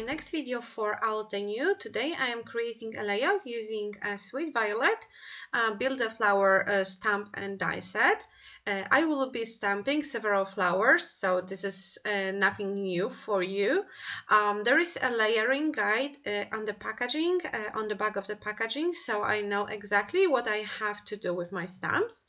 next video for Altenew. Today I am creating a layout using a Sweet Violet Biuld A Flower stamp and die set. I will be stamping several flowers, so this is nothing new for you. There is a layering guide on the packaging, on the back of the packaging, so I know exactly what I have to do with my stamps.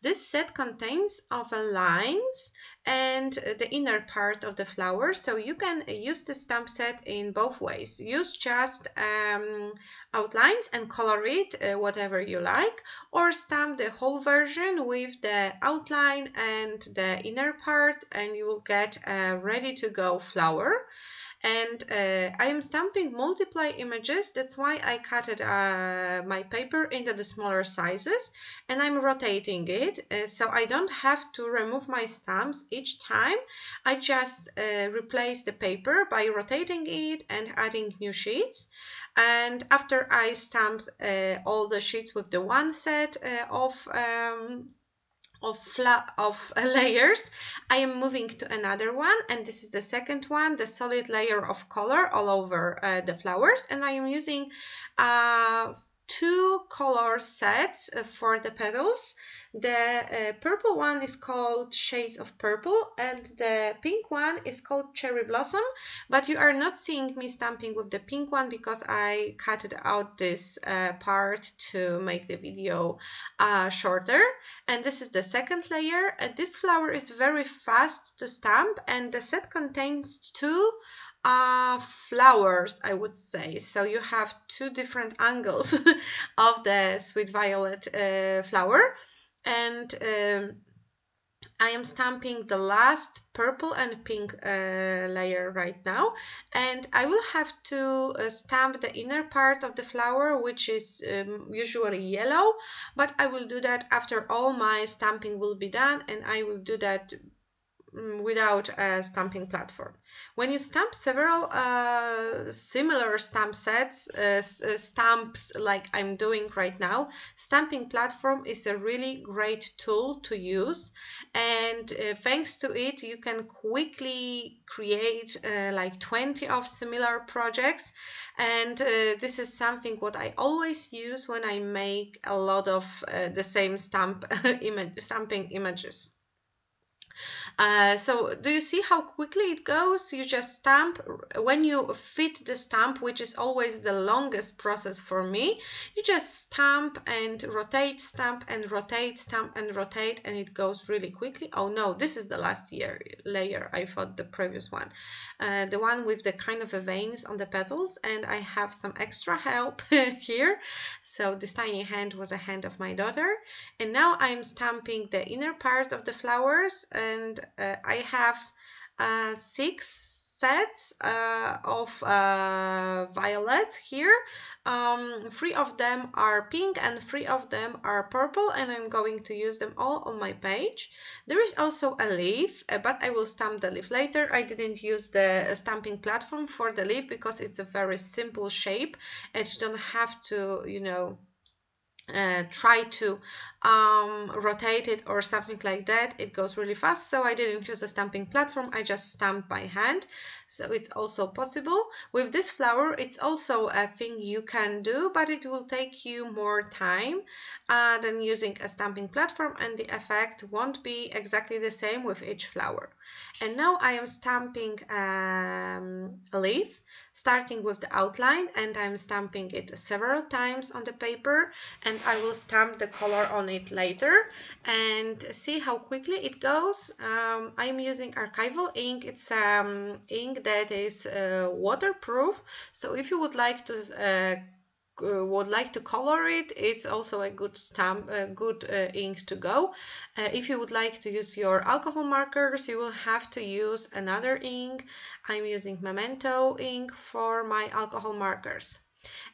This set contains of lines and the inner part of the flower, so you can use the stamp set in both ways. Use just outlines and color it whatever you like, or stamp the whole version with the outline and the inner part, and you will get a ready to go flower. And I am stamping multiply images, that's why I cut my paper into the smaller sizes, and I'm rotating it, so I don't have to remove my stamps each time. I just replace the paper by rotating it and adding new sheets. And after I stamped all the sheets with the one set of layers, I am moving to another one, and this is the second one, the solid layer of color all over the flowers, and I am using two color sets for the petals. The purple one is called Shades of Purple and the pink one is called Cherry Blossom, but you are not seeing me stamping with the pink one because I cut out this part to make the video shorter. And this is the second layer. This flower is very fast to stamp, and the set contains two flowers, I would say. So you have two different angles of the Sweet Violet flower, and I am stamping the last purple and pink layer right now, and I will have to stamp the inner part of the flower, which is usually yellow, but I will do that after all my stamping will be done, and I will do that without a stamping platform. When you stamp several similar stamp sets, stamps like I'm doing right now, stamping platform is a really great tool to use, and thanks to it you can quickly create like 20 of similar projects, and this is something what I always use when I make a lot of the same stamping images. So do you see how quickly it goes? You just stamp. When you fit the stamp, which is always the longest process for me, you just stamp and rotate, stamp and rotate, stamp and rotate, and it goes really quickly. Oh no, this is the last layer. I thought the previous one. The one with the kind of veins on the petals, and I have some extra help here. So this tiny hand was a hand of my daughter, and now I'm stamping the inner part of the flowers, and I have 6 sets of violets here. 3 of them are pink and 3 of them are purple, and I'm going to use them all on my page. There is also a leaf, but I will stamp the leaf later. I didn't use the stamping platform for the leaf because it's a very simple shape and you don't have to, you know, try to rotate it or something like that. It goes really fast, so I didn't use a stamping platform. I just stamped by hand, so it's also possible. With this flower, it's also a thing you can do, but it will take you more time than using a stamping platform, and the effect won't be exactly the same with each flower. And now I am stamping a leaf, starting with the outline, and I'm stamping it several times on the paper, and I will stamp the color on it later and see how quickly it goes. I'm using archival ink. It's ink that is waterproof, so if you would like to color it, it's also a good ink to go. If you would like to use your alcohol markers, you will have to use another ink. I'm using Memento ink for my alcohol markers.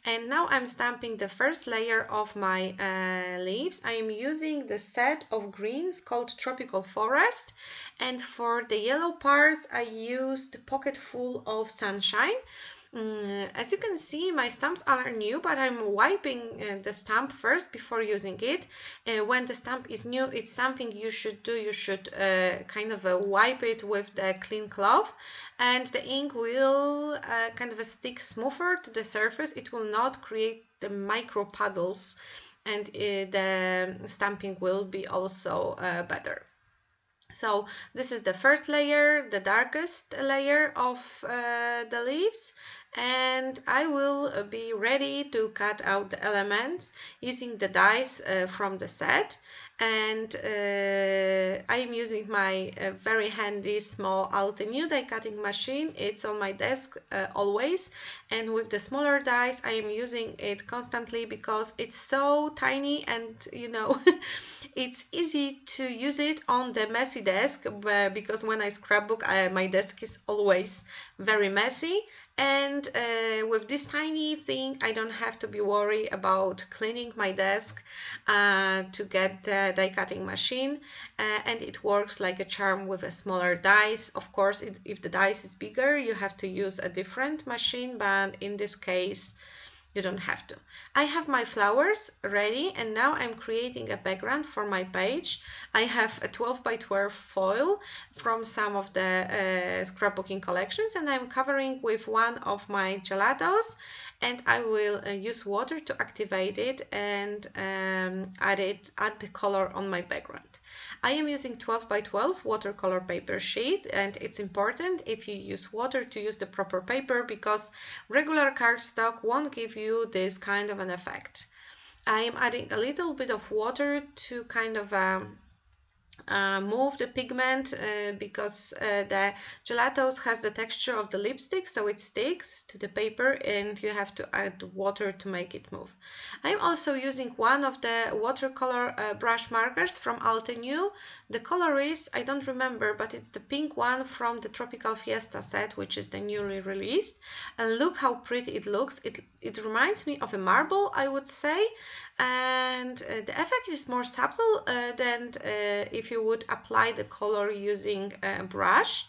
And now I'm stamping the first layer of my leaves. I am using the set of greens called Tropical Forest, and for the yellow parts I used Pocketful of Sunshine. As you can see, my stamps are new, but I'm wiping the stamp first before using it. When the stamp is new, it's something you should do. You should kind of wipe it with the clean cloth, and the ink will kind of stick smoother to the surface. It will not create the micro puddles, and the stamping will be also better. So this is the first layer, the darkest layer of the leaves, and I will be ready to cut out the elements using the dies from the set. And I am using my very handy small Altenew die cutting machine. It's on my desk always, and with the smaller dies I am using it constantly because it's so tiny, and you know it's easy to use it on the messy desk, because when I scrapbook my desk is always very messy. And with this tiny thing, I don't have to be worried about cleaning my desk to get the die cutting machine, and it works like a charm with a smaller dies. Of course, if the dice is bigger, you have to use a different machine, but in this case, you don't have to. I have my flowers ready, and now I'm creating a background for my page. I have a 12 by 12 foil from some of the scrapbooking collections, and I'm covering with one of my gelatos, and I will use water to activate it and add the color on my background. I am using 12 by 12 watercolor paper sheet, and it's important if you use water to use the proper paper, because regular cardstock won't give you this kind of an effect. I am adding a little bit of water to kind of move the pigment because the gelatos has the texture of the lipstick, so it sticks to the paper and you have to add water to make it move. I'm also using one of the watercolor brush markers from Altenew. The color is, I don't remember, but it's the pink one from the Tropical Fiesta set, which is the newly released, and look how pretty it looks. It reminds me of a marble, I would say, and the effect is more subtle than if you would apply the color using a brush.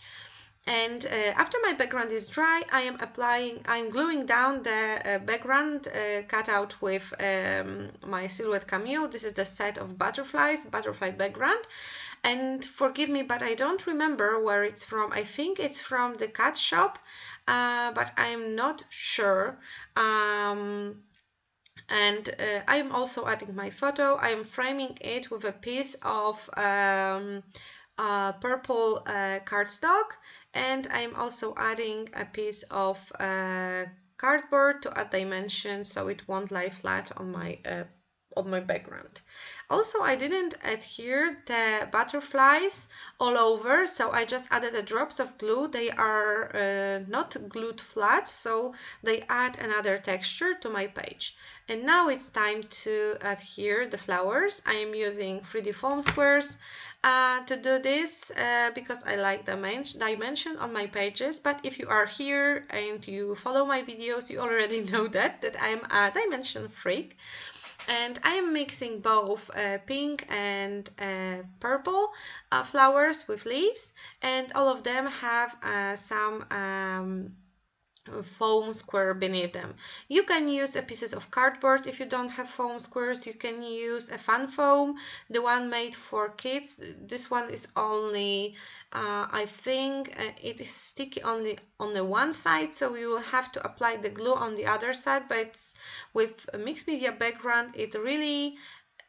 And after my background is dry, I'm gluing down the background cut out with my Silhouette Cameo. This is the set of butterfly background. And forgive me, but I don't remember where it's from. I think it's from the cut shop, but I'm not sure. And I'm also adding my photo. I'm framing it with a piece of purple cardstock, and I'm also adding a piece of cardboard to add dimension so it won't lie flat on my background. Also, I didn't adhere the butterflies all over, so I just added a drops of glue. They are not glued flat, so they add another texture to my page. And now it's time to adhere the flowers. I am using 3D foam squares to do this because I like the dimension on my pages. But if you are here and you follow my videos, you already know that I'm a dimension freak. And I am mixing both pink and purple flowers with leaves, and all of them have some foam square beneath them. You can use pieces of cardboard if you don't have foam squares. You can use a fan foam, the one made for kids. This one is only I think it is sticky only on the one side, so you will have to apply the glue on the other side, but with a mixed media background it really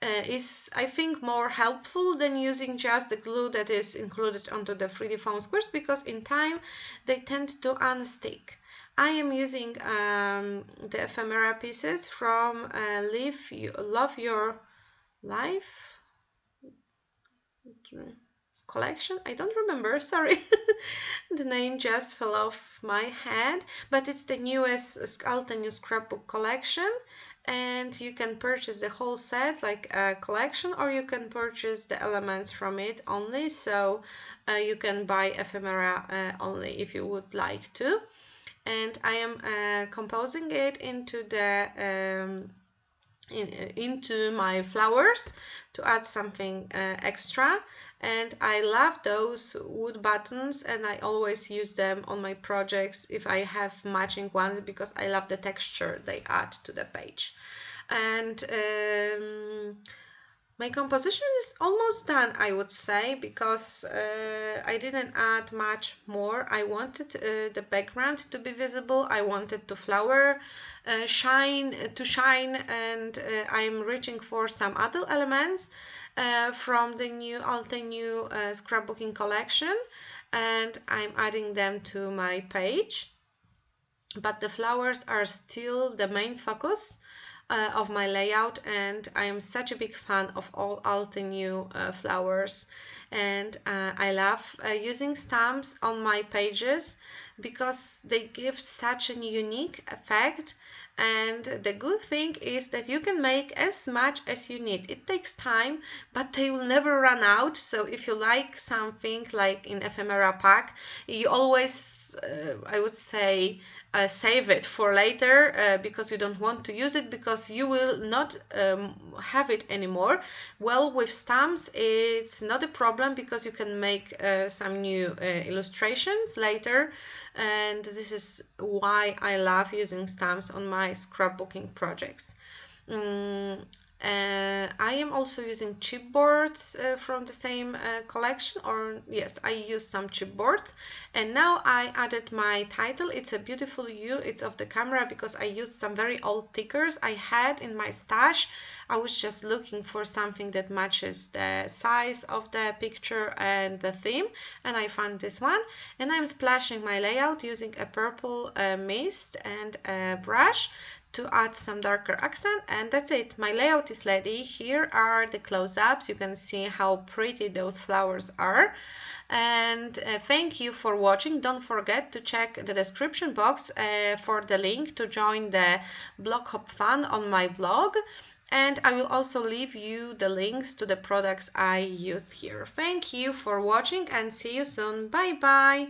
is, I think, more helpful than using just the glue that is included onto the 3D foam squares, because in time they tend to unstick. I am using the ephemera pieces from Love Your Life collection. I don't remember, sorry. The name just fell off my head, but it's the newest Altenew scrapbook collection, and you can purchase the whole set like a collection, or you can purchase the elements from it only, so you can buy ephemera only if you would like to. And I am composing it into the into my flowers to add something extra. And I love those wood buttons, and I always use them on my projects if I have matching ones, because I love the texture they add to the page. And my composition is almost done, I would say, because I didn't add much more. I wanted the background to be visible. I wanted the flower shine, and I'm reaching for some other elements from the new Altenew scrapbooking collection, and I'm adding them to my page. But the flowers are still the main focus of my layout, and I am such a big fan of all Altenew flowers. And I love using stamps on my pages because they give such a unique effect. And the good thing is that you can make as much as you need. It takes time, but they will never run out. So if you like something like in ephemera pack, you always, I would say, save it for later because you don't want to use it, because you will not have it anymore. Well, with stamps it's not a problem, because you can make some new illustrations later, and this is why I love using stamps on my scrapbooking projects. I am also using chipboards from the same collection, or yes, I use some chipboards. And now I added my title. It's a beautiful view. It's of the camera because I used some very old stickers I had in my stash. I was just looking for something that matches the size of the picture and the theme, and I found this one. And I'm splashing my layout using a purple mist and a brush to add some darker accent, and that's it. My layout is ready. Here are the close-ups. You can see how pretty those flowers are. And thank you for watching. Don't forget to check the description box for the link to join the blog hop fun on my blog, and I will also leave you the links to the products I use here. Thank you for watching and see you soon. Bye bye.